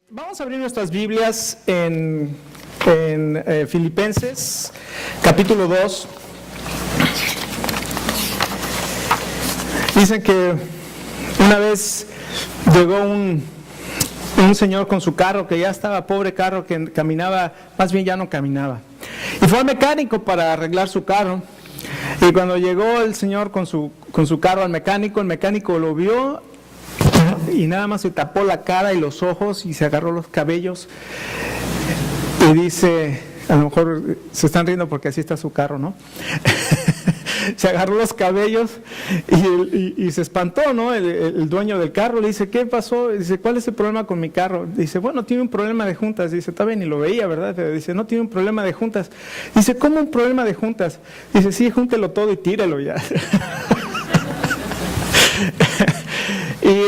Vamos a abrir nuestras Biblias en Filipenses, capítulo 2. Dicen que una vez llegó un señor con su carro, que ya estaba pobre carro, que caminaba, más bien ya no caminaba. Y fue al mecánico para arreglar su carro. Y cuando llegó el señor con su carro al mecánico, el mecánico lo vio y nada más se tapó la cara y los ojos y se agarró los cabellos y dice, a lo mejor se están riendo porque así está su carro, ¿no? Se agarró los cabellos y se espantó, ¿no? El dueño del carro le dice, ¿qué pasó? Dice, ¿cuál es el problema con mi carro? Dice, bueno, tiene un problema de juntas. Dice, está bien, y lo veía, ¿verdad? Pero dice, no, tiene un problema de juntas. Dice, ¿cómo un problema de juntas? Dice, sí, júntelo todo y tírelo ya. Y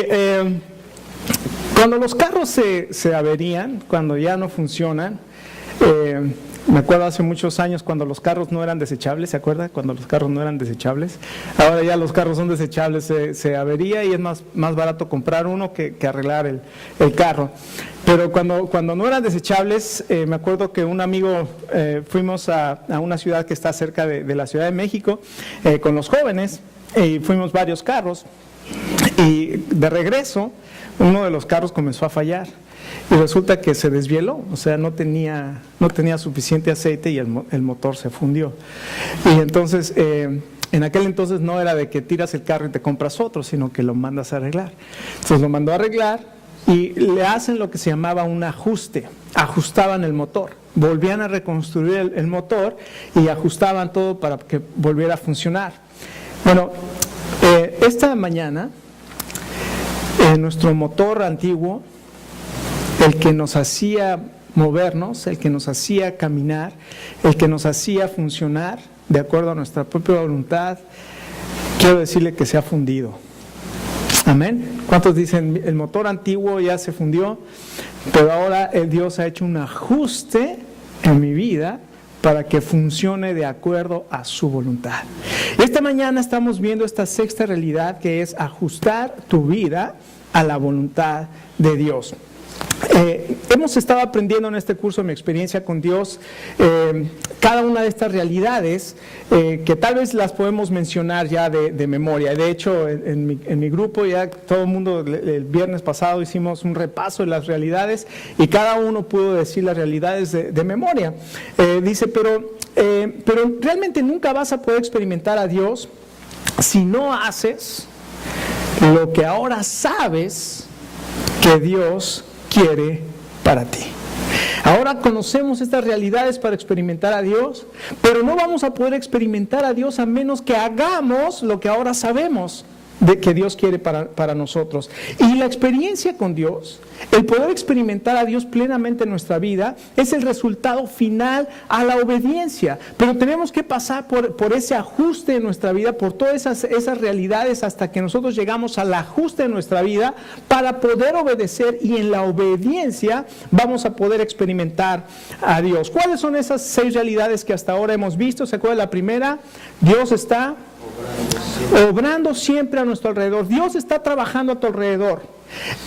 cuando los carros se averían, cuando ya no funcionan, me acuerdo hace muchos años cuando los carros no eran desechables, ¿se acuerda? Cuando los carros no eran desechables. Ahora ya los carros son desechables, se avería y es más barato comprar uno que arreglar el carro. Pero cuando no eran desechables, me acuerdo que un amigo, fuimos a una ciudad que está cerca de la Ciudad de México con los jóvenes y fuimos varios carros. Y de regreso, uno de los carros comenzó a fallar y resulta que se desvieló, o sea, no tenía suficiente aceite y el motor se fundió. Y entonces, en aquel entonces no era de que tiras el carro y te compras otro, sino que lo mandas a arreglar. Entonces lo mandó a arreglar y le hacen lo que se llamaba un ajuste, ajustaban el motor, volvían a reconstruir el motor y ajustaban todo para que volviera a funcionar. Bueno, esta mañana, nuestro motor antiguo, el que nos hacía movernos, el que nos hacía caminar, el que nos hacía funcionar de acuerdo a nuestra propia voluntad, quiero decirle que se ha fundido. Amén. ¿Cuántos dicen, el motor antiguo ya se fundió, pero ahora Dios ha hecho un ajuste en mi vida para que funcione de acuerdo a su voluntad? Esta mañana estamos viendo esta sexta realidad, que es ajustar tu vida a la voluntad de Dios. Hemos estado aprendiendo en este curso, mi experiencia con Dios, cada una de estas realidades que tal vez las podemos mencionar ya de memoria. De hecho, en mi grupo ya todo el mundo, el viernes pasado hicimos un repaso de las realidades y cada uno pudo decir las realidades de memoria. Dice, pero realmente nunca vas a poder experimentar a Dios si no haces lo que ahora sabes que Dios quiere para ti. Ahora conocemos estas realidades para experimentar a Dios, pero no vamos a poder experimentar a Dios a menos que hagamos lo que ahora sabemos de que Dios quiere para nosotros. Y la experiencia con Dios, el poder experimentar a Dios plenamente en nuestra vida, es el resultado final a la obediencia. Pero tenemos que pasar por ese ajuste en nuestra vida, por todas esas realidades, hasta que nosotros llegamos al ajuste en nuestra vida para poder obedecer, y en la obediencia vamos a poder experimentar a Dios. ¿Cuáles son esas 6 realidades que hasta ahora hemos visto? ¿Se acuerdan? La primera, Dios está obrando siempre a nuestro alrededor. Dios está trabajando a tu alrededor.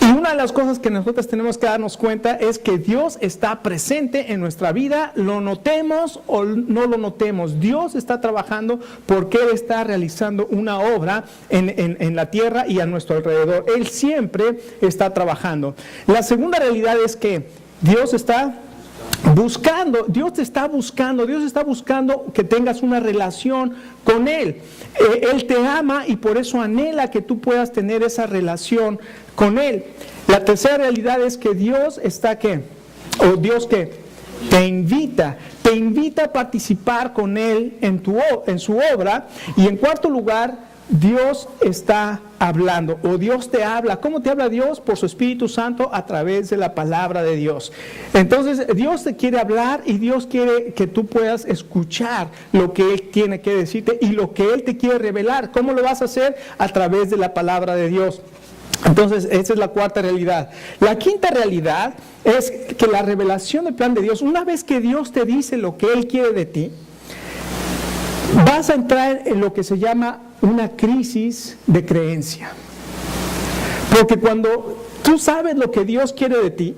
Y una de las cosas que nosotros tenemos que darnos cuenta es que Dios está presente en nuestra vida, lo notemos o no lo notemos. Dios está trabajando porque Él está realizando una obra en la tierra y a nuestro alrededor. Él siempre está trabajando. La segunda realidad es que Dios está buscando, Dios está buscando que tengas una relación con Él. Él te ama y por eso anhela que tú puedas tener esa relación con Él. La tercera realidad es que Dios está Dios te invita a participar con Él en su obra. Y en cuarto lugar, Dios está hablando, o Dios te habla. ¿Cómo te habla Dios? Por su Espíritu Santo, a través de la palabra de Dios. Entonces Dios te quiere hablar y Dios quiere que tú puedas escuchar lo que Él tiene que decirte y lo que Él te quiere revelar. ¿Cómo lo vas a hacer? A través de la palabra de Dios. Entonces, esa es la cuarta realidad. La quinta realidad es que la revelación del plan de Dios, una vez que Dios te dice lo que Él quiere de ti, vas a entrar en lo que se llama una crisis de creencia. Porque cuando tú sabes lo que Dios quiere de ti,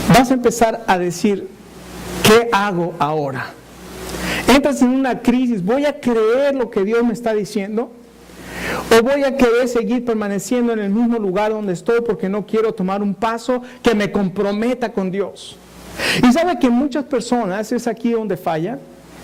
vas a empezar a decir, ¿qué hago ahora? Entras en una crisis, ¿voy a creer lo que Dios me está diciendo? ¿O voy a querer seguir permaneciendo en el mismo lugar donde estoy porque no quiero tomar un paso que me comprometa con Dios? Y sabe que muchas personas, es aquí donde fallan,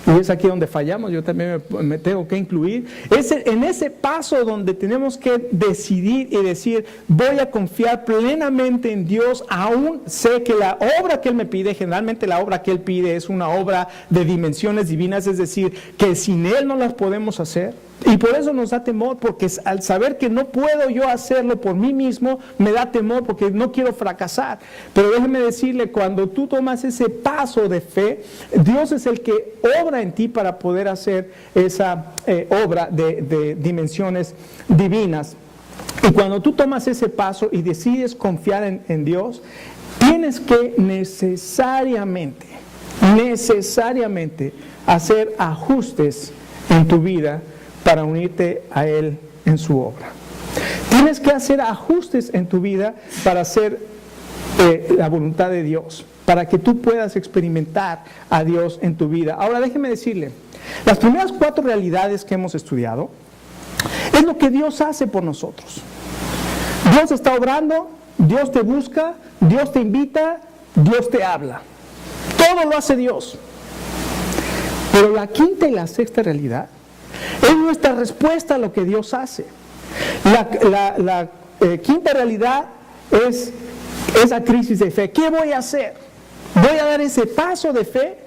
y es aquí donde fallamos, yo también me tengo que incluir, es en ese paso donde tenemos que decidir y decir, voy a confiar plenamente en Dios, aún sé que la obra que Él me pide, generalmente la obra que Él pide es una obra de dimensiones divinas, es decir, que sin Él no las podemos hacer. Y por eso nos da temor, porque al saber que no puedo yo hacerlo por mí mismo, me da temor porque no quiero fracasar. Pero déjeme decirle, cuando tú tomas ese paso de fe, Dios es el que obra en ti para poder hacer esa obra de dimensiones divinas. Y cuando tú tomas ese paso y decides confiar en Dios, tienes que necesariamente hacer ajustes en tu vida para unirte a Él en su obra. Tienes que hacer ajustes en tu vida para hacer la voluntad de Dios, para que tú puedas experimentar a Dios en tu vida. Ahora déjeme decirle, las primeras 4 realidades que hemos estudiado es lo que Dios hace por nosotros. Dios está obrando, Dios te busca, Dios te invita, Dios te habla. Todo lo hace Dios. Pero la 5ª y la 6ª realidad es nuestra respuesta a lo que Dios hace. La 5ª realidad es esa crisis de fe. ¿Qué voy a hacer? ¿Voy a dar ese paso de fe?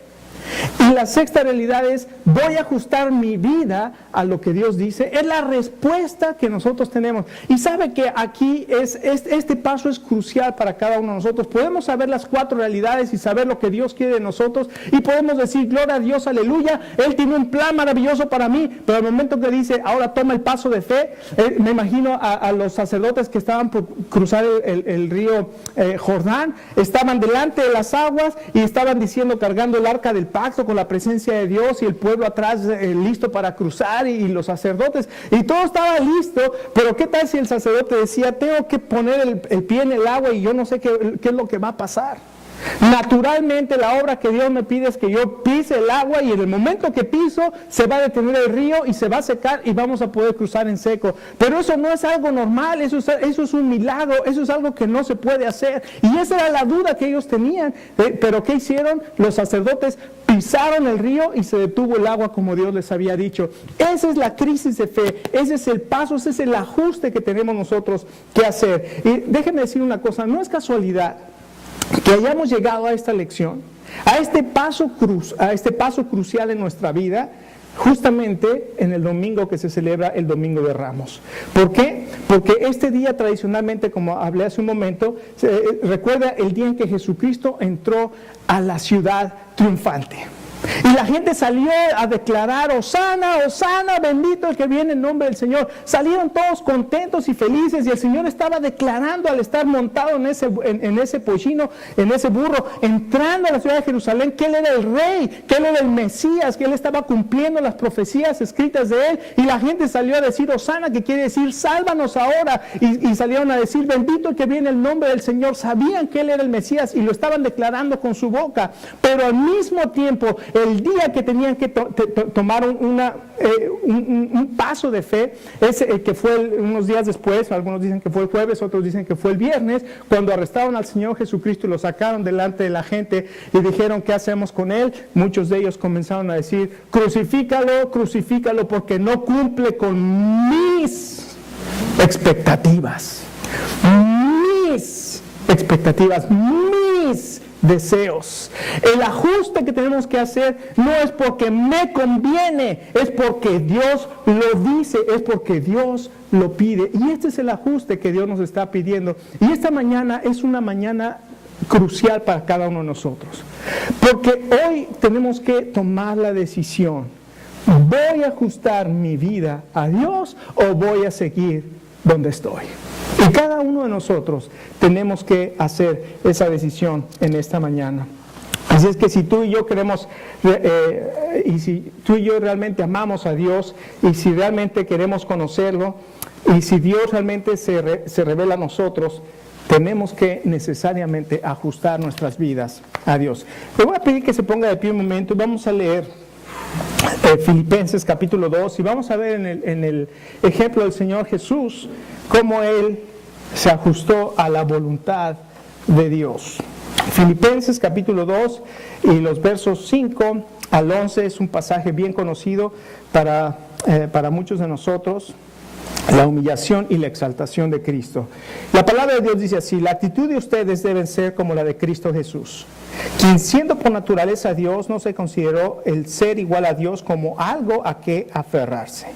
Y la 6ª realidad es, voy a ajustar mi vida a lo que Dios dice. Es la respuesta que nosotros tenemos. Y sabe que aquí este paso es crucial para cada uno de nosotros. Podemos saber las 4 realidades y saber lo que Dios quiere de nosotros. Y podemos decir, gloria a Dios, aleluya. Él tiene un plan maravilloso para mí. Pero al momento que dice, ahora toma el paso de fe, me imagino a los sacerdotes que estaban por cruzar el río Jordán. Estaban delante de las aguas y estaban diciendo, cargando el arca del pacto con la presencia de Dios, y el pueblo atrás listo para cruzar, y los sacerdotes, y todo estaba listo. Pero qué tal si el sacerdote decía, tengo que poner el pie en el agua y yo no sé qué es lo que va a pasar. Naturalmente la obra que Dios me pide es que yo pise el agua, y en el momento que piso se va a detener el río y se va a secar y vamos a poder cruzar en seco. Pero eso no es algo normal, eso es un milagro, eso es algo que no se puede hacer. Y esa era la duda que ellos tenían. Pero ¿qué hicieron? Los sacerdotes pisaron el río y se detuvo el agua como Dios les había dicho. Esa es la crisis de fe, ese es el paso, ese es el ajuste que tenemos nosotros que hacer. Y déjenme decir una cosa, no es casualidad que hayamos llegado a esta lección, a este paso crucial en nuestra vida, justamente en el domingo que se celebra el Domingo de Ramos. ¿Por qué? Porque este día tradicionalmente, como hablé hace un momento, recuerda el día en que Jesucristo entró a la ciudad triunfante. Y la gente salió a declarar, Hosana, Hosana, bendito el que viene en nombre del Señor. Salieron todos contentos y felices, y el Señor estaba declarando, al estar montado en ese pollino, en ese burro, entrando a la ciudad de Jerusalén, que Él era el Rey, que Él era el Mesías, que Él estaba cumpliendo las profecías escritas de Él. Y la gente salió a decir, Hosana, que quiere decir, sálvanos ahora. Y salieron a decir, bendito el que viene en nombre del Señor. Sabían que Él era el Mesías y lo estaban declarando con su boca. Pero al mismo tiempo, el día que tenían que tomar un paso de fe, es el que fue unos días después. Algunos dicen que fue el jueves, otros dicen que fue el viernes, cuando arrestaron al Señor Jesucristo y lo sacaron delante de la gente y dijeron, ¿qué hacemos con Él? Muchos de ellos comenzaron a decir, crucifícalo, crucifícalo, porque no cumple con mis expectativas, mis deseos. El ajuste que tenemos que hacer no es porque me conviene, es porque Dios lo dice, es porque Dios lo pide. Y este es el ajuste que Dios nos está pidiendo. Y esta mañana es una mañana crucial para cada uno de nosotros, porque hoy tenemos que tomar la decisión: ¿voy a ajustar mi vida a Dios o voy a seguir donde estoy? Y cada uno de nosotros tenemos que hacer esa decisión en esta mañana. Así es que si tú y yo queremos, y si tú y yo realmente amamos a Dios, y si realmente queremos conocerlo, y si Dios realmente se revela a nosotros, tenemos que necesariamente ajustar nuestras vidas a Dios. Le voy a pedir que se ponga de pie un momento y vamos a leer Filipenses capítulo 2 y vamos a ver en el ejemplo del Señor Jesús cómo Él se ajustó a la voluntad de Dios. Filipenses capítulo 2 y los versos 5 al 11 es un pasaje bien conocido para muchos de nosotros. La humillación y la exaltación de Cristo. La palabra de Dios dice así: la actitud de ustedes debe ser como la de Cristo Jesús, quien siendo por naturaleza Dios, no se consideró el ser igual a Dios como algo a que aferrarse.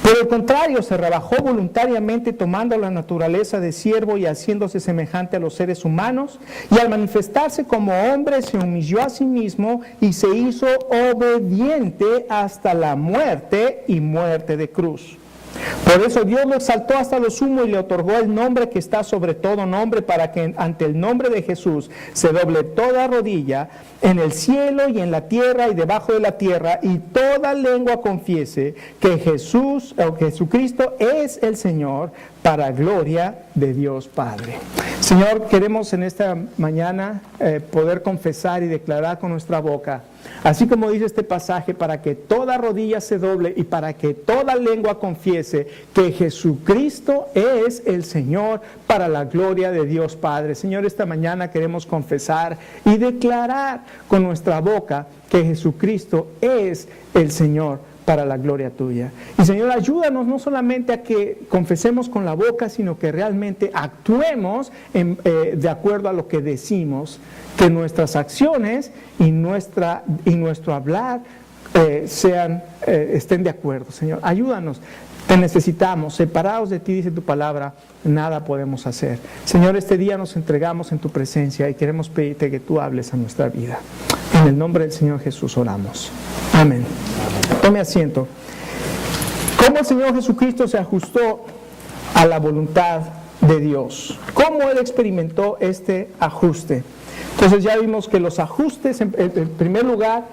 Por el contrario, se rebajó voluntariamente tomando la naturaleza de siervo y haciéndose semejante a los seres humanos, y al manifestarse como hombre se humilló a sí mismo y se hizo obediente hasta la muerte y muerte de cruz. Por eso Dios lo exaltó hasta lo sumo y le otorgó el nombre que está sobre todo nombre, para que ante el nombre de Jesús se doble toda rodilla en el cielo y en la tierra y debajo de la tierra, y toda lengua confiese que Jesucristo es el Señor, para gloria de Dios Padre. Señor, queremos en esta mañana poder confesar y declarar con nuestra boca, así como dice este pasaje, para que toda rodilla se doble y para que toda lengua confiese que Jesucristo es el Señor, para la gloria de Dios Padre. Señor, esta mañana queremos confesar y declarar con nuestra boca que Jesucristo es el Señor, para la gloria tuya. Y Señor, ayúdanos no solamente a que confesemos con la boca, sino que realmente actuemos de acuerdo a lo que decimos, que nuestras acciones y nuestro hablar estén de acuerdo. Señor, ayúdanos. Te necesitamos. Separados de ti, dice tu palabra, nada podemos hacer. Señor, este día nos entregamos en tu presencia y queremos pedirte que tú hables a nuestra vida. En el nombre del Señor Jesús oramos. Amén. Tome asiento. ¿Cómo el Señor Jesucristo se ajustó a la voluntad de Dios? ¿Cómo Él experimentó este ajuste? Entonces ya vimos que los ajustes, en primer lugar,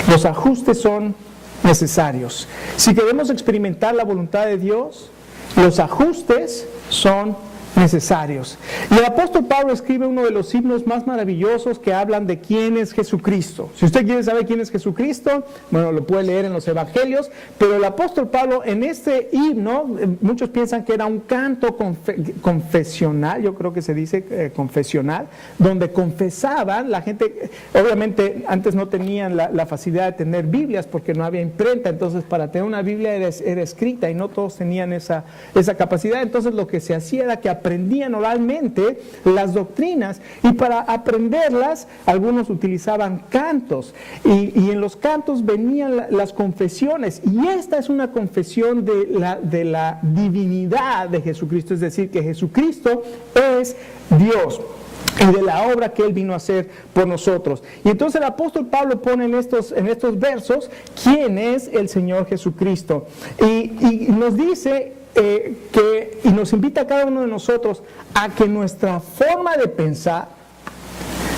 los ajustes son necesarios. Si queremos experimentar la voluntad de Dios, los ajustes son necesarios. Y el apóstol Pablo escribe uno de los himnos más maravillosos que hablan de quién es Jesucristo. Si usted quiere saber quién es Jesucristo, bueno, lo puede leer en los evangelios, pero el apóstol Pablo en este himno, muchos piensan que era un canto confesional, yo creo que se dice confesional, donde confesaban, la gente, obviamente antes no tenían la facilidad de tener Biblias porque no había imprenta, entonces para tener una Biblia era escrita y no todos tenían esa capacidad, entonces lo que se hacía era que aprendían oralmente las doctrinas, y para aprenderlas algunos utilizaban cantos, y en los cantos venían las confesiones, y esta es una confesión de la divinidad de Jesucristo, es decir, que Jesucristo es Dios y de la obra que Él vino a hacer por nosotros. Y entonces el apóstol Pablo pone en estos versos quién es el Señor Jesucristo, y nos dice y nos invita a cada uno de nosotros a que nuestra forma de pensar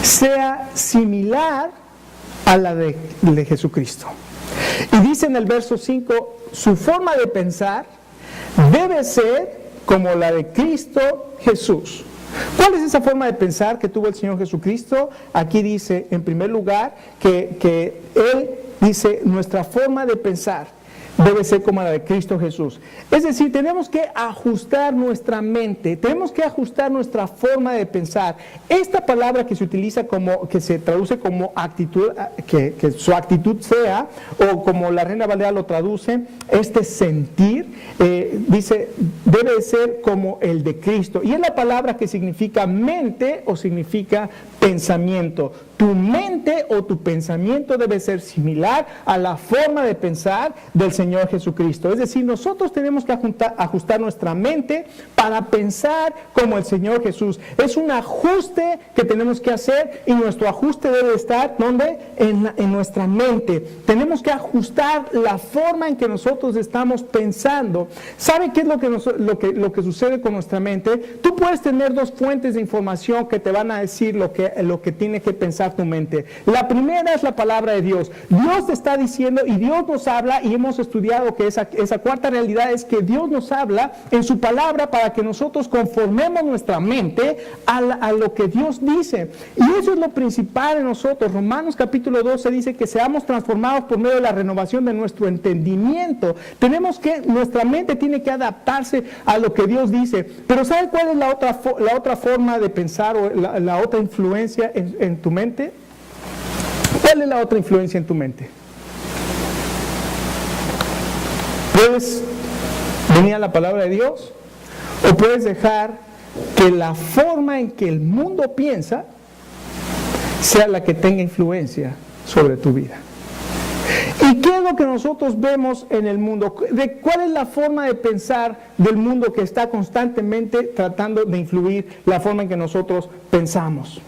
sea similar a la de Jesucristo. Y dice en el verso 5, su forma de pensar debe ser como la de Cristo Jesús. ¿Cuál es esa forma de pensar que tuvo el Señor Jesucristo? Aquí dice, en primer lugar, que Él dice, nuestra forma de pensar debe ser como la de Cristo Jesús. Es decir, tenemos que ajustar nuestra mente, tenemos que ajustar nuestra forma de pensar. Esta palabra que se utiliza que se traduce como actitud, que su actitud sea, o como la Reina Valera lo traduce, este sentir, dice, debe ser como el de Cristo. Y es la palabra que significa mente o significa pensamiento. Tu mente o tu pensamiento debe ser similar a la forma de pensar del Señor Jesucristo. Es decir, nosotros tenemos que ajustar nuestra mente para pensar como el Señor Jesús. Es un ajuste que tenemos que hacer, y nuestro ajuste debe estar, ¿dónde? En nuestra mente. Tenemos que ajustar la forma en que nosotros estamos pensando. ¿Sabe qué es lo que sucede con nuestra mente? Tú puedes tener dos fuentes de información que te van a decir lo que tiene que pensar pensar tu mente. La primera es la palabra de Dios. Dios te está diciendo y Dios nos habla, y hemos estudiado que esa cuarta realidad es que Dios nos habla en su palabra para que nosotros conformemos nuestra mente a lo que Dios dice. Y eso es lo principal en nosotros. Romanos capítulo 12 dice que seamos transformados por medio de la renovación de nuestro entendimiento. Nuestra mente tiene que adaptarse a lo que Dios dice. Pero ¿sabe cuál es la otra forma de pensar o la otra influencia en tu mente? ¿Cuál es la otra influencia en tu mente? Puedes venir a la palabra de Dios o puedes dejar que la forma en que el mundo piensa sea la que tenga influencia sobre tu vida. ¿Y qué es lo que nosotros vemos en el mundo? ¿Cuál es la forma de pensar del mundo que está constantemente tratando de influir la forma en que nosotros pensamos?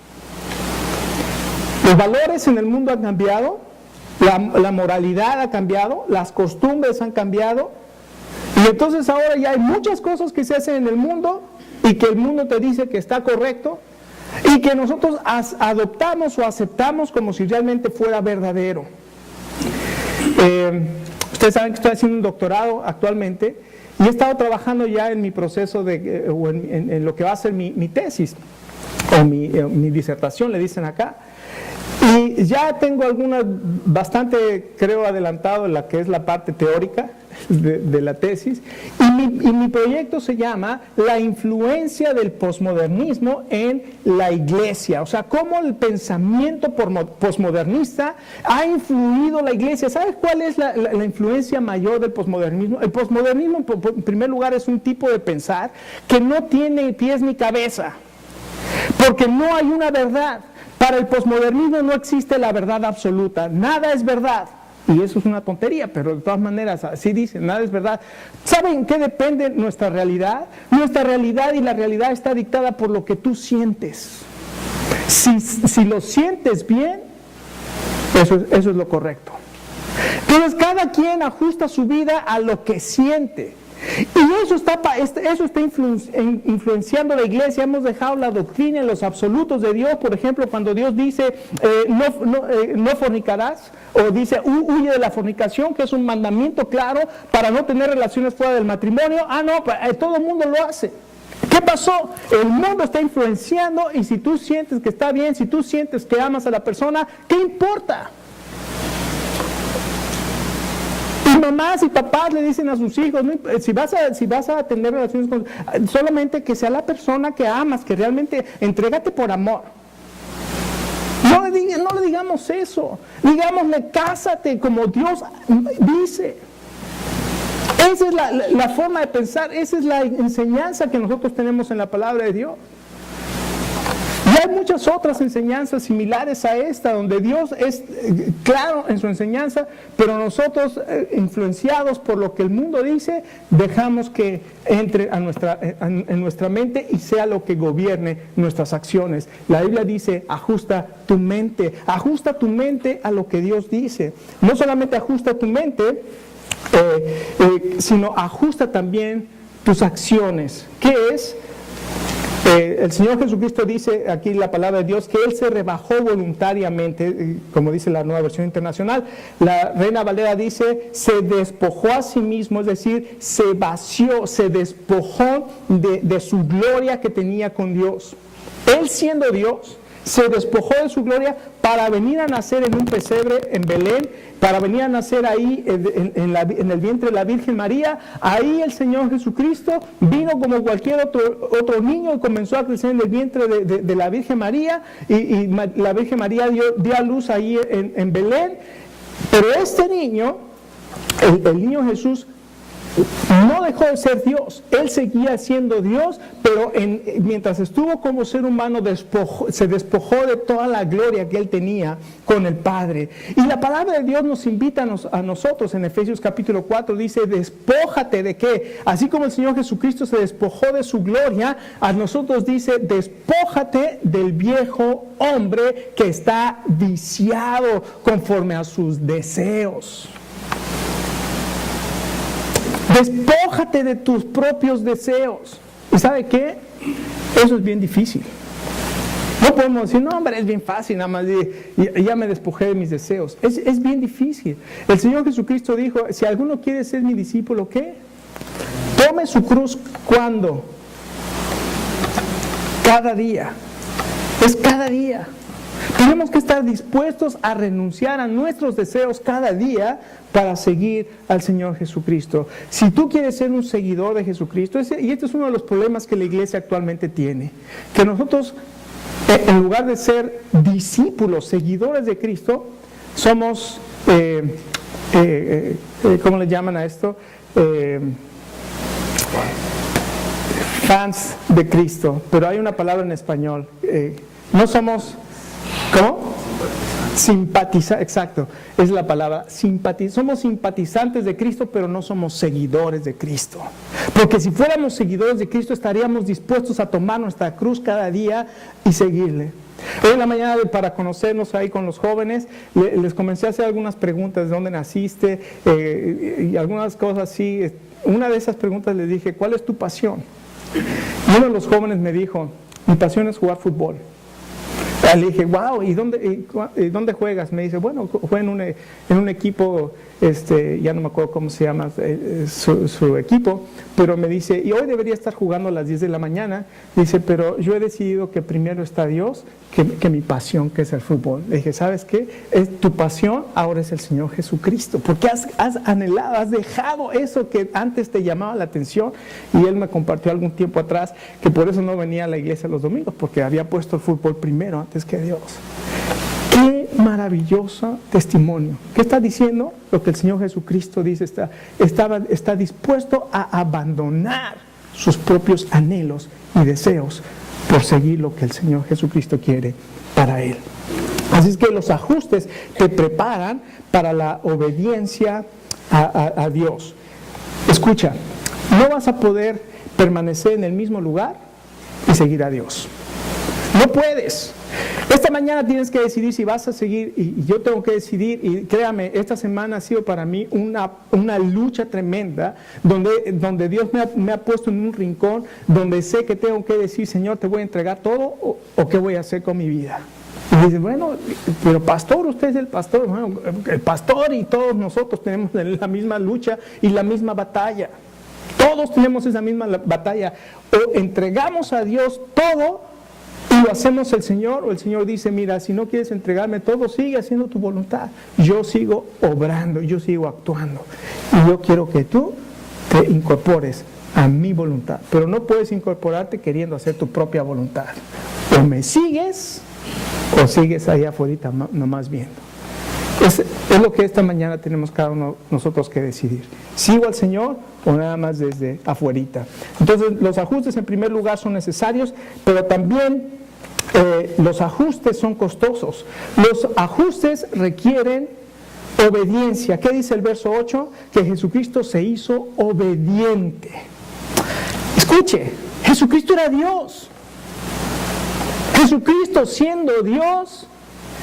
Los valores en el mundo han cambiado, la moralidad ha cambiado, las costumbres han cambiado, y entonces ahora ya hay muchas cosas que se hacen en el mundo y que el mundo te dice que está correcto y que nosotros adoptamos o aceptamos como si realmente fuera verdadero. Ustedes saben que estoy haciendo un doctorado actualmente y he estado trabajando ya en mi proceso en lo que va a ser mi tesis o mi disertación, le dicen acá. Y ya tengo bastante creo adelantado en la que es la parte teórica de la tesis, y mi proyecto se llama La influencia del posmodernismo en la iglesia. O sea, cómo el pensamiento posmodernista ha influido la iglesia. ¿Sabes cuál es la influencia mayor del posmodernismo? El posmodernismo, en primer lugar, es un tipo de pensar que no tiene pies ni cabeza, porque no hay una verdad. Para el posmodernismo no existe la verdad absoluta, nada es verdad. Y eso es una tontería, pero de todas maneras, así dicen, nada es verdad. ¿Saben qué depende nuestra realidad? Nuestra realidad y la realidad está dictada por lo que tú sientes. Si lo sientes bien, eso es lo correcto. Entonces cada quien ajusta su vida a lo que siente. Y eso está influenciando la iglesia. Hemos dejado la doctrina en los absolutos de Dios. Por ejemplo, cuando Dios dice no fornicarás, o dice huye de la fornicación, que es un mandamiento claro para no tener relaciones fuera del matrimonio. Todo el mundo lo hace. ¿Qué pasó? El mundo está influenciando, y si tú sientes que está bien, si tú sientes que amas a la persona, ¿qué importa? Y mamás y papás le dicen a sus hijos, si vas a tener relaciones solamente que sea la persona que amas, que realmente entrégate por amor. No le digamos eso, digámosle cásate como Dios dice. Esa es la forma de pensar, esa es la enseñanza que nosotros tenemos en la palabra de Dios. Y hay muchas otras enseñanzas similares a esta, donde Dios es claro en su enseñanza, pero nosotros, influenciados por lo que el mundo dice, dejamos que entre en nuestra mente y sea lo que gobierne nuestras acciones. La Biblia dice, ajusta tu mente a lo que Dios dice. No solamente ajusta tu mente, sino ajusta también tus acciones. ¿Qué es? El Señor Jesucristo dice aquí la palabra de Dios que Él se rebajó voluntariamente, como dice la Nueva Versión Internacional. La Reina Valera dice, se despojó a sí mismo, es decir, se vació, se despojó de su gloria que tenía con Dios. Él, siendo Dios, se despojó de su gloria para venir a nacer en un pesebre en Belén, para venir a nacer ahí en el vientre de la Virgen María. Ahí el Señor Jesucristo vino como cualquier otro niño y comenzó a crecer en el vientre de la Virgen María, y la Virgen María dio a luz ahí en Belén. Pero este niño, el niño Jesús, no dejó de ser Dios. Él seguía siendo Dios, pero mientras estuvo como ser humano se despojó de toda la gloria que Él tenía con el Padre. Y la palabra de Dios nos invita a nosotros en Efesios capítulo 4, dice, despójate de qué. Así como el Señor Jesucristo se despojó de su gloria, a nosotros dice, despójate del viejo hombre que está viciado conforme a sus deseos. Despójate de tus propios deseos. ¿Y sabe qué? Eso es bien difícil. No podemos decir, no, hombre, es bien fácil, nada más ya me despojé de mis deseos. Es bien difícil. El Señor Jesucristo dijo, si alguno quiere ser mi discípulo, ¿qué? Tome su cruz, ¿cuándo? Cada día. Es cada día. Tenemos que estar dispuestos a renunciar a nuestros deseos cada día para seguir al Señor Jesucristo. Si tú quieres ser un seguidor de Jesucristo, y este es uno de los problemas que la iglesia actualmente tiene, que nosotros, en lugar de ser discípulos, seguidores de Cristo, somos, ¿cómo le llaman a esto? Fans de Cristo, pero hay una palabra en español. No somos, ¿cómo? Simpatizar, exacto, es la palabra, somos simpatizantes de Cristo, pero no somos seguidores de Cristo. Porque si fuéramos seguidores de Cristo, estaríamos dispuestos a tomar nuestra cruz cada día y seguirle. Hoy en la mañana, para conocernos ahí con los jóvenes, les comencé a hacer algunas preguntas: ¿de dónde naciste? Y algunas cosas así. Una de esas preguntas les dije, ¿cuál es tu pasión? Y uno de los jóvenes me dijo, mi pasión es jugar fútbol. Le dije, wow, ¿y dónde juegas? Me dice, bueno, juego en un equipo, ya no me acuerdo cómo se llama su equipo, pero me dice, y hoy debería estar jugando a las 10 de la mañana. Dice, pero yo he decidido que primero está Dios que mi pasión, que es el fútbol. Le dije, ¿sabes qué? Tu pasión ahora es el Señor Jesucristo, porque has anhelado, has dejado eso que antes te llamaba la atención. Y él me compartió algún tiempo atrás que por eso no venía a la iglesia los domingos, porque había puesto el fútbol primero antes que Dios. ¡Qué maravilloso testimonio! ¿Qué está diciendo? Lo que el Señor Jesucristo dice, está dispuesto a abandonar sus propios anhelos y deseos por seguir lo que el Señor Jesucristo quiere para él. Así es que los ajustes te preparan para la obediencia a Dios. Escucha, no vas a poder permanecer en el mismo lugar y seguir a Dios. No puedes. Esta mañana tienes que decidir si vas a seguir, y yo tengo que decidir, y créame, esta semana ha sido para mí una lucha tremenda, donde Dios me ha puesto en un rincón, donde sé que tengo que decir, Señor, ¿te voy a entregar todo o qué voy a hacer con mi vida? Y dices, bueno, pero pastor, usted es el pastor. Bueno, el pastor y todos nosotros tenemos la misma lucha y la misma batalla. Todos tenemos esa misma batalla. O entregamos a Dios todo y lo hacemos el Señor, o el Señor dice, mira, si no quieres entregarme todo, sigue haciendo tu voluntad. Yo sigo obrando, yo sigo actuando. Y yo quiero que tú te incorpores a mi voluntad. Pero no puedes incorporarte queriendo hacer tu propia voluntad. O me sigues, o sigues ahí afuera nomás viendo. Es lo que esta mañana tenemos cada uno nosotros que decidir. ¿Sigo al Señor o nada más desde afuerita? Entonces, los ajustes en primer lugar son necesarios, pero también los ajustes son costosos. Los ajustes requieren obediencia. ¿Qué dice el verso 8? Que Jesucristo se hizo obediente. Escuche, Jesucristo era Dios. Jesucristo, siendo Dios,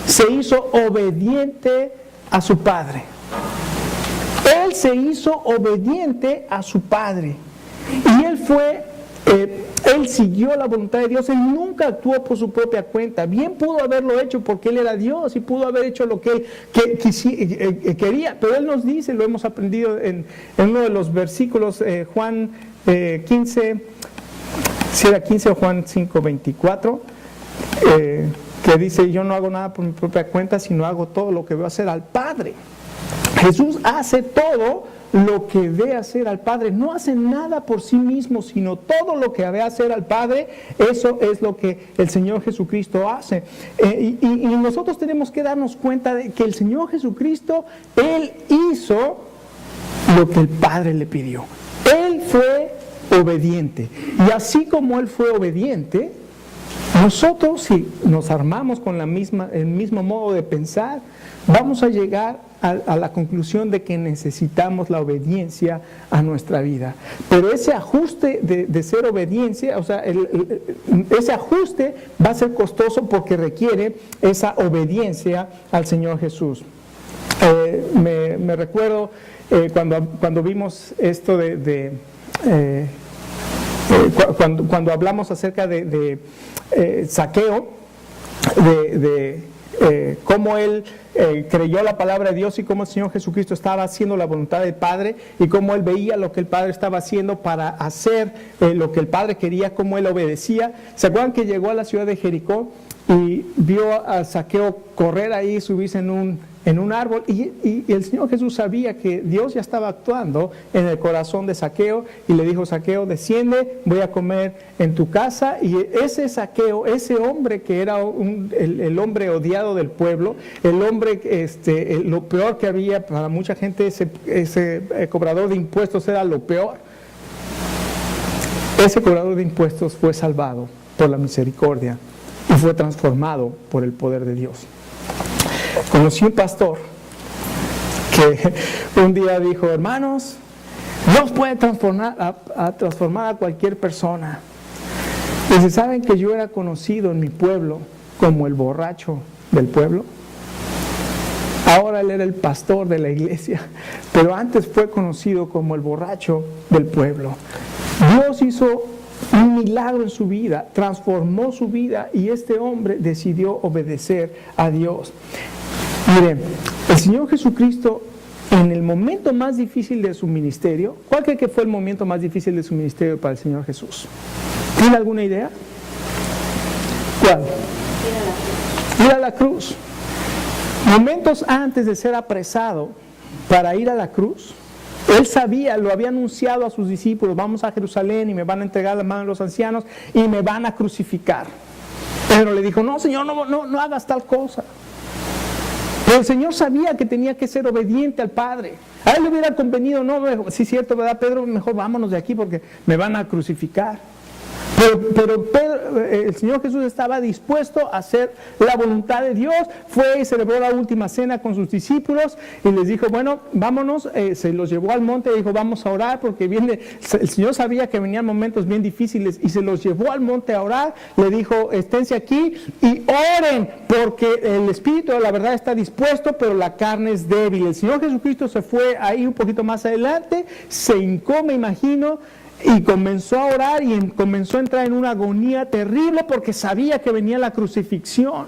se hizo obediente a su Padre. Él se hizo obediente a su Padre. Y Él siguió la voluntad de Dios. Él nunca actuó por su propia cuenta. Bien pudo haberlo hecho porque Él era Dios y pudo haber hecho lo que Él quería. Pero Él nos dice, lo hemos aprendido en uno de los versículos, Juan 15, si era 15 o Juan 5, 24, que dice, yo no hago nada por mi propia cuenta, sino hago todo lo que veo hacer al Padre. Jesús hace todo lo que ve hacer al Padre, no hace nada por sí mismo, sino todo lo que ve hacer al Padre, eso es lo que el Señor Jesucristo hace. Y nosotros tenemos que darnos cuenta de que el Señor Jesucristo, Él hizo lo que el Padre le pidió. Él fue obediente. Y así como Él fue obediente, nosotros, si nos armamos con el mismo modo de pensar, vamos a llegar a la conclusión de que necesitamos la obediencia a nuestra vida. Pero ese ajuste de ser obediencia, o sea, ese ajuste va a ser costoso porque requiere esa obediencia al Señor Jesús. Me recuerdo cuando vimos esto cuando hablamos acerca de Zaqueo, cómo él creyó la palabra de Dios y cómo el Señor Jesucristo estaba haciendo la voluntad del Padre y cómo él veía lo que el Padre estaba haciendo para hacer lo que el Padre quería, cómo él obedecía. ¿Se acuerdan que llegó a la ciudad de Jericó y vio a Zaqueo correr ahí, subirse en un árbol? Y el Señor Jesús sabía que Dios ya estaba actuando en el corazón de Zaqueo y le dijo: Zaqueo, desciende, voy a comer en tu casa. Y ese Zaqueo, ese hombre que era el hombre odiado del pueblo, el hombre, lo peor que había para mucha gente, ese cobrador de impuestos era lo peor. Ese cobrador de impuestos fue salvado por la misericordia y fue transformado por el poder de Dios. Conocí un pastor que un día dijo: hermanos, Dios puede transformar a cualquier persona. Y si saben que yo era conocido en mi pueblo como el borracho del pueblo, ahora él era el pastor de la iglesia, pero antes fue conocido como el borracho del pueblo. Dios hizo un milagro en su vida, transformó su vida y este hombre decidió obedecer a Dios. Miren, el Señor Jesucristo, en el momento más difícil de su ministerio, ¿cuál cree que fue el momento más difícil de su ministerio para el Señor Jesús? ¿Tiene alguna idea? ¿Cuál? Ir a la cruz. Momentos antes de ser apresado para ir a la cruz, él sabía, lo había anunciado a sus discípulos: vamos a Jerusalén y me van a entregar la mano de los ancianos y me van a crucificar. Pedro le dijo: no, Señor, no hagas tal cosa. Pero el Señor sabía que tenía que ser obediente al Padre. A él le hubiera convenido: no, sí es cierto, ¿verdad, Pedro? Mejor vámonos de aquí porque me van a crucificar. Pero Pedro, el Señor Jesús estaba dispuesto a hacer la voluntad de Dios. Fue y celebró la última cena con sus discípulos y les dijo: bueno, vámonos. Se los llevó al monte y dijo: vamos a orar porque el Señor sabía que venían momentos bien difíciles y se los llevó al monte a orar. Le dijo: esténse aquí y oren porque el espíritu de la verdad está dispuesto, pero la carne es débil. El Señor Jesucristo se fue ahí un poquito más adelante, se hincó, me imagino, y comenzó a orar y comenzó a entrar en una agonía terrible porque sabía que venía la crucifixión.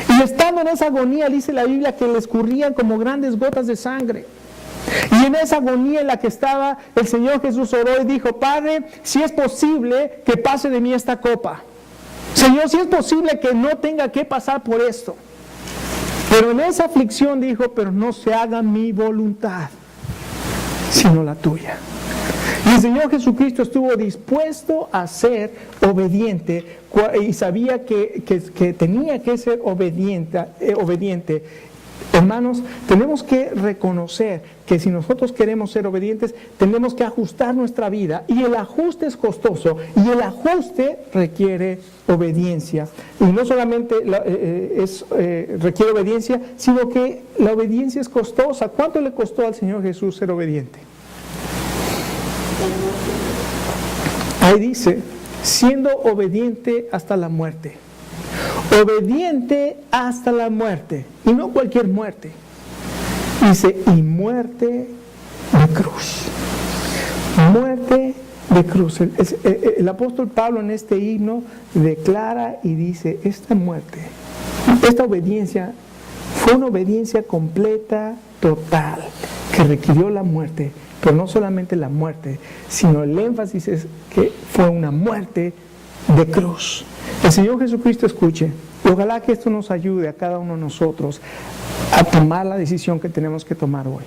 Y estando en esa agonía, dice la Biblia que le escurrían como grandes gotas de sangre. Y en esa agonía en la que estaba, el Señor Jesús oró y dijo: Padre, si es posible que pase de mí esta copa. Señor, si es posible que no tenga que pasar por esto. Pero en esa aflicción dijo: pero no se haga mi voluntad, sino la tuya. Y el Señor Jesucristo estuvo dispuesto a ser obediente y sabía que tenía que ser obediente. Hermanos, tenemos que reconocer que si nosotros queremos ser obedientes, tenemos que ajustar nuestra vida. Y el ajuste es costoso y el ajuste requiere obediencia. Y no solamente requiere obediencia, sino que la obediencia es costosa. ¿Cuánto le costó al Señor Jesús ser obediente? Ahí dice: siendo obediente hasta la muerte. Obediente hasta la muerte. Y no cualquier muerte. Dice: y muerte de cruz. Muerte de cruz. El apóstol Pablo en este himno declara y dice: esta muerte, esta obediencia fue una obediencia completa, total, que requirió la muerte. Pero no solamente la muerte, sino el énfasis es que fue una muerte de cruz. El Señor Jesucristo escuche, y ojalá que esto nos ayude a cada uno de nosotros a tomar la decisión que tenemos que tomar hoy.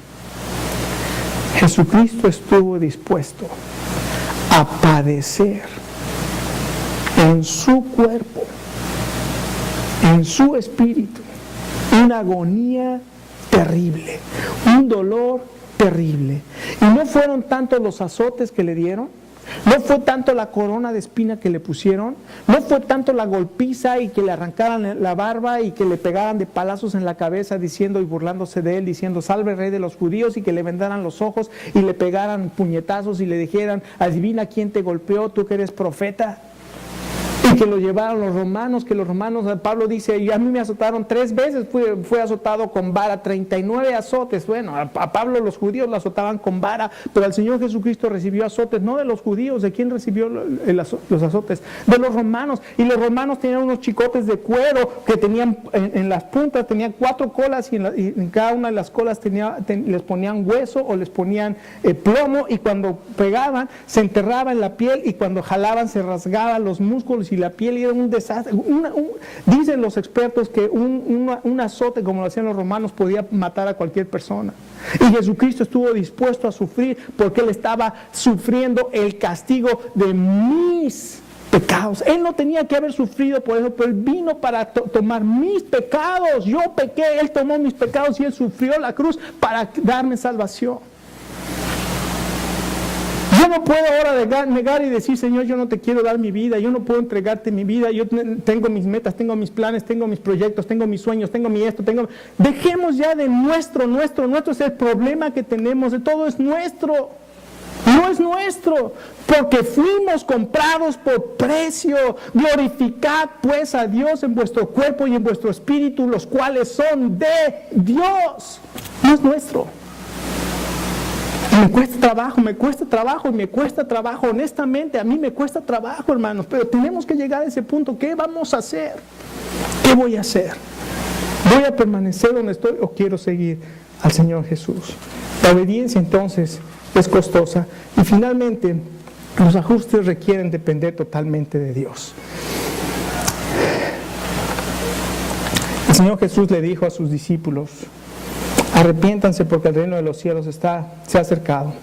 Jesucristo estuvo dispuesto a padecer en su cuerpo, en su espíritu, una agonía terrible, un dolor terrible. Y no fueron tanto los azotes que le dieron, no fue tanto la corona de espina que le pusieron, no fue tanto la golpiza y que le arrancaran la barba y que le pegaran de palazos en la cabeza diciendo y burlándose de él, diciendo: salve rey de los judíos, y que le vendaran los ojos y le pegaran puñetazos y le dijeran: adivina quién te golpeó, tú que eres profeta. Y que lo llevaron los romanos, Pablo dice, y a mí me azotaron 3 veces, fue azotado con vara, 39 azotes. Bueno, a Pablo los judíos lo azotaban con vara, pero al Señor Jesucristo recibió azotes, no de los judíos. ¿De quién recibió los azotes? De los romanos. Y los romanos tenían unos chicotes de cuero que tenían en las puntas, tenían 4 colas, y en cada una de las colas les ponían hueso o les ponían plomo, y cuando pegaban se enterraba en la piel, y cuando jalaban se rasgaban los músculos y la piel, y era un desastre. Dicen los expertos que un azote como lo hacían los romanos podía matar a cualquier persona. Y Jesucristo estuvo dispuesto a sufrir porque Él estaba sufriendo el castigo de mis pecados. Él no tenía que haber sufrido por eso, pero Él vino para tomar mis pecados. Yo pequé, Él tomó mis pecados y Él sufrió la cruz para darme salvación. Yo no puedo ahora negar y decir, Señor, yo no te quiero dar mi vida, yo no puedo entregarte mi vida, yo tengo mis metas, tengo mis planes, tengo mis proyectos, tengo mis sueños, tengo mi esto, Dejemos ya de nuestro es el problema que tenemos, de todo es nuestro. No es nuestro, porque fuimos comprados por precio. Glorificad pues a Dios en vuestro cuerpo y en vuestro espíritu, los cuales son de Dios. No es nuestro. Me cuesta trabajo, honestamente, a mí me cuesta trabajo, hermanos, pero tenemos que llegar a ese punto. ¿Qué vamos a hacer? ¿Qué voy a hacer? ¿Voy a permanecer donde estoy o quiero seguir al Señor Jesús? La obediencia entonces es costosa, y finalmente los ajustes requieren depender totalmente de Dios. El Señor Jesús le dijo a sus discípulos: arrepiéntanse porque el reino de los cielos se ha acercado.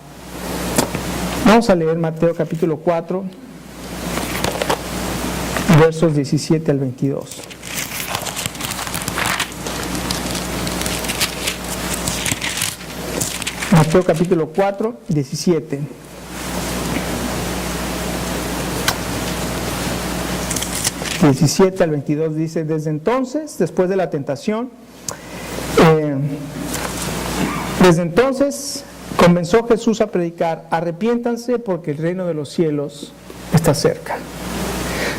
Vamos a leer Mateo capítulo 4, versos 17 al 22. Mateo capítulo 4, 17. Al 22 dice: desde entonces, después de la tentación, comenzó Jesús a predicar: arrepiéntanse porque el reino de los cielos está cerca.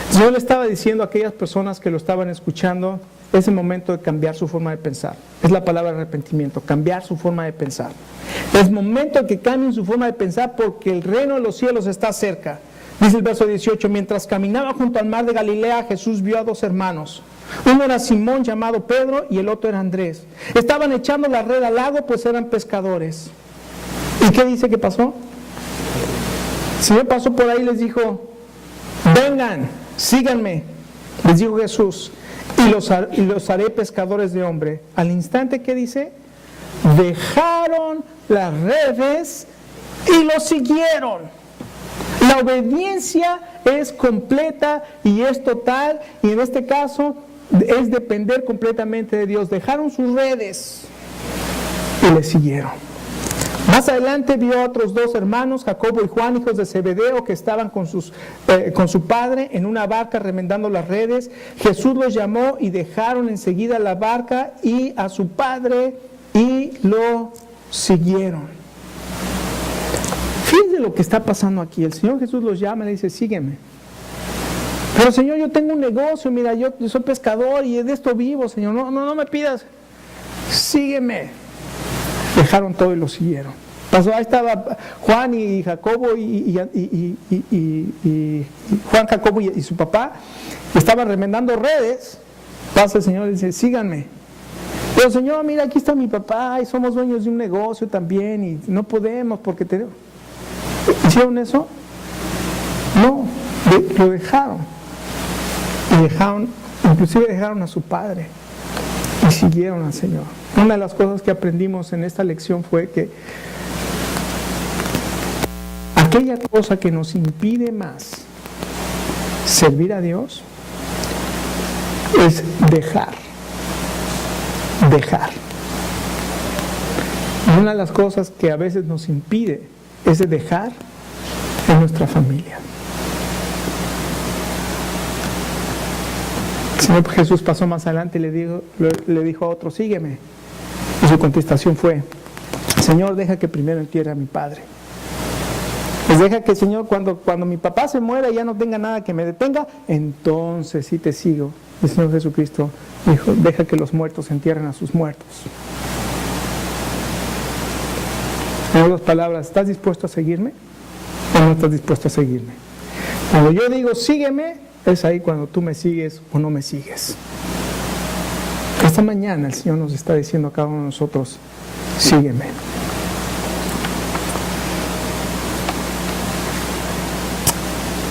El Señor le estaba diciendo a aquellas personas que lo estaban escuchando: es el momento de cambiar su forma de pensar. Es la palabra arrepentimiento, cambiar su forma de pensar. Es momento de que cambien su forma de pensar porque el reino de los cielos está cerca. Dice el verso 18: mientras caminaba junto al mar de Galilea, Jesús vio a 2 hermanos. Uno era Simón, llamado Pedro, y el otro era Andrés. Estaban echando la red al lago, pues eran pescadores. ¿Y qué dice que pasó? El Señor pasó por ahí y les dijo: vengan, síganme, les dijo Jesús, y los haré pescadores de hombre. Al instante, ¿qué dice? Dejaron las redes y los siguieron. La obediencia es completa y es total, y en este caso es depender completamente de Dios. Dejaron sus redes y le siguieron. Más adelante vio a otros 2 hermanos, Jacobo y Juan, hijos de Zebedeo, que estaban con su padre en una barca remendando las redes. Jesús los llamó y dejaron enseguida la barca y a su padre y lo siguieron. Fíjense lo que está pasando aquí. El Señor Jesús los llama y le dice: sígueme. Pero Señor, yo tengo un negocio, mira, yo soy pescador y de esto vivo, Señor, no me pidas. Sígueme. Dejaron todo y lo siguieron. Pasó, ahí estaba Juan y Jacobo y Juan, Jacobo y su papá, estaban remendando redes. Pasa el Señor y dice: síganme. Pero Señor, mira, aquí está mi papá y somos dueños de un negocio también y no podemos porque tenemos... ¿Hicieron eso? No, lo dejaron. Y inclusive dejaron a su padre y siguieron al Señor. Una de las cosas que aprendimos en esta lección fue que aquella cosa que nos impide más servir a Dios es dejar. Y una de las cosas que a veces nos impide es de dejar en nuestra familia. El Señor Jesús pasó más adelante y le dijo a otro: sígueme. Y su contestación fue: Señor, deja que primero entierre a mi padre. Pues deja que el Señor, cuando mi papá se muera y ya no tenga nada que me detenga, entonces sí te sigo. El Señor Jesucristo dijo, deja que los muertos entierren a sus muertos. En otras palabras, ¿estás dispuesto a seguirme o no estás dispuesto a seguirme? Cuando yo digo sígueme, es ahí cuando tú me sigues o no me sigues. Esta mañana el Señor nos está diciendo a cada uno de nosotros, sígueme.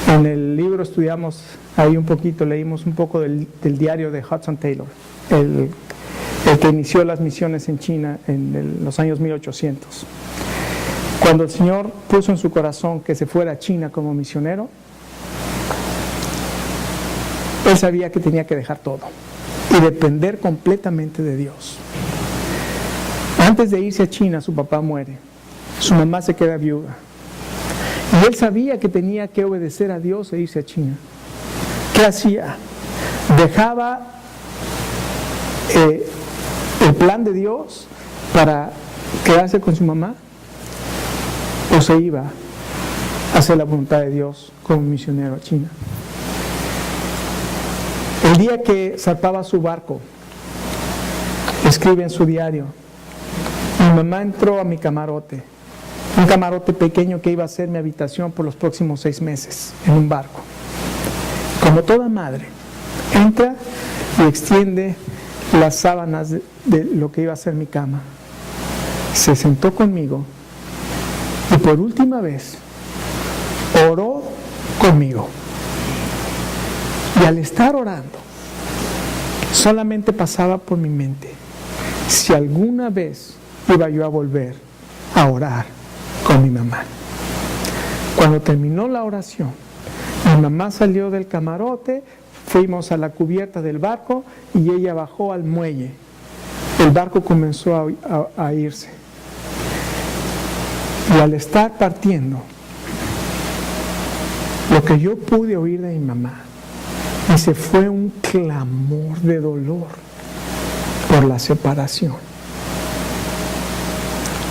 En el libro estudiamos ahí un poquito, leímos un poco del diario de Hudson Taylor, el que inició las misiones en China en los años 1800. Cuando el Señor puso en su corazón que se fuera a China como misionero, él sabía que tenía que dejar todo y depender completamente de Dios. Antes de irse a China, su papá muere, su mamá se queda viuda. Y él sabía que tenía que obedecer a Dios e irse a China. ¿Qué hacía? ¿Dejaba el plan de Dios para quedarse con su mamá? ¿O se iba a hacer la voluntad de Dios como misionero a China? El día que zarpaba su barco, escribe en su diario, mi mamá entró a mi camarote, un camarote pequeño que iba a ser mi habitación por los próximos 6 meses en un barco. Como toda madre, entra y extiende las sábanas de lo que iba a ser mi cama. Se sentó conmigo y por última vez oró conmigo. Y al estar orando, solamente pasaba por mi mente si alguna vez iba yo a volver a orar con mi mamá. Cuando terminó la oración, mi mamá salió del camarote, fuimos a la cubierta del barco y ella bajó al muelle. El barco comenzó a irse. Y al estar partiendo, lo que yo pude oír de mi mamá, y se fue un clamor de dolor por la separación,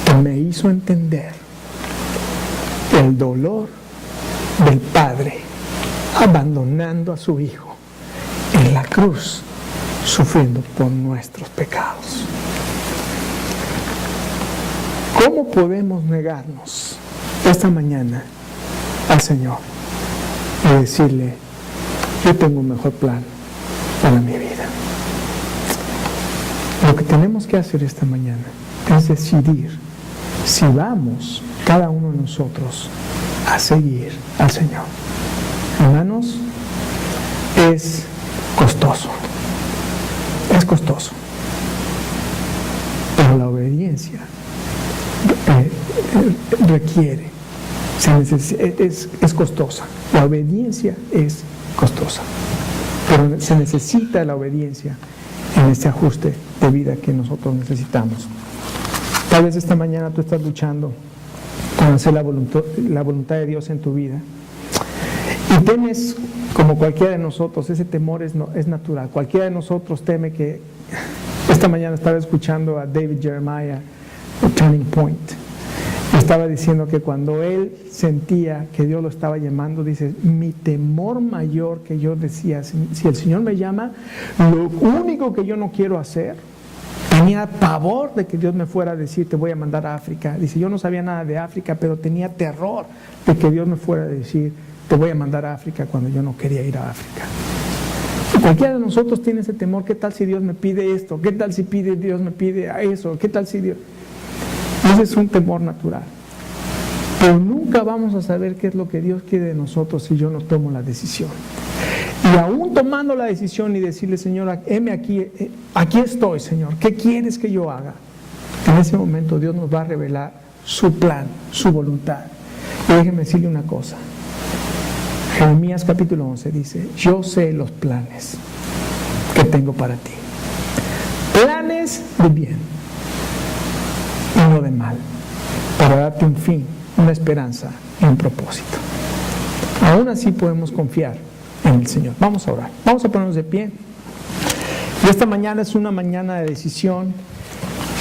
que me hizo entender el dolor del Padre abandonando a su Hijo en la cruz, sufriendo por nuestros pecados. ¿Cómo podemos negarnos esta mañana al Señor y decirle, yo tengo un mejor plan para mi vida? Lo que tenemos que hacer esta mañana es decidir si vamos, cada uno de nosotros, a seguir al Señor. Hermanos, es costoso. Es costoso. Pero la obediencia requiere, es costosa. La obediencia es costosa. Pero se necesita la obediencia en este ajuste de vida que nosotros necesitamos. Tal vez esta mañana tú estás luchando con hacer la voluntad de Dios en tu vida. Y temes, como cualquiera de nosotros, ese temor es natural. Cualquiera de nosotros teme que... Esta mañana estaba escuchando a David Jeremiah, Turning Point. Estaba diciendo que cuando él sentía que Dios lo estaba llamando, dice, mi temor mayor, que yo decía, si el Señor me llama, lo único que yo no quiero hacer, tenía pavor de que Dios me fuera a decir, te voy a mandar a África. Dice, yo no sabía nada de África, pero tenía terror de que Dios me fuera a decir, te voy a mandar a África, cuando yo no quería ir a África. Y cualquiera de nosotros tiene ese temor. ¿Qué tal si Dios me pide esto? ¿Qué tal si Dios me pide eso? ¿Qué tal si Dios...? Ese es un temor natural. Pero nunca vamos a saber qué es lo que Dios quiere de nosotros si yo no tomo la decisión. Y aún tomando la decisión y decirle, Señor, heme aquí, aquí estoy, Señor, ¿qué quieres que yo haga? En ese momento Dios nos va a revelar su plan, su voluntad. Y déjenme decirle una cosa. Jeremías capítulo 11 dice, yo sé los planes que tengo para ti. Planes de bien y no de mal, para darte un fin, una esperanza y un propósito. Aún así podemos confiar en el Señor. Vamos a orar, vamos a ponernos de pie. Y esta mañana es una mañana de decisión.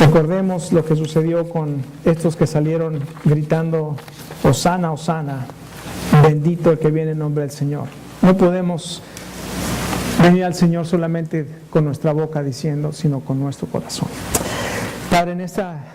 Recordemos lo que sucedió con estos que salieron gritando, Hosana, Hosana, bendito el que viene en nombre del Señor. No podemos venir al Señor solamente con nuestra boca diciendo, sino con nuestro corazón. Padre, en esta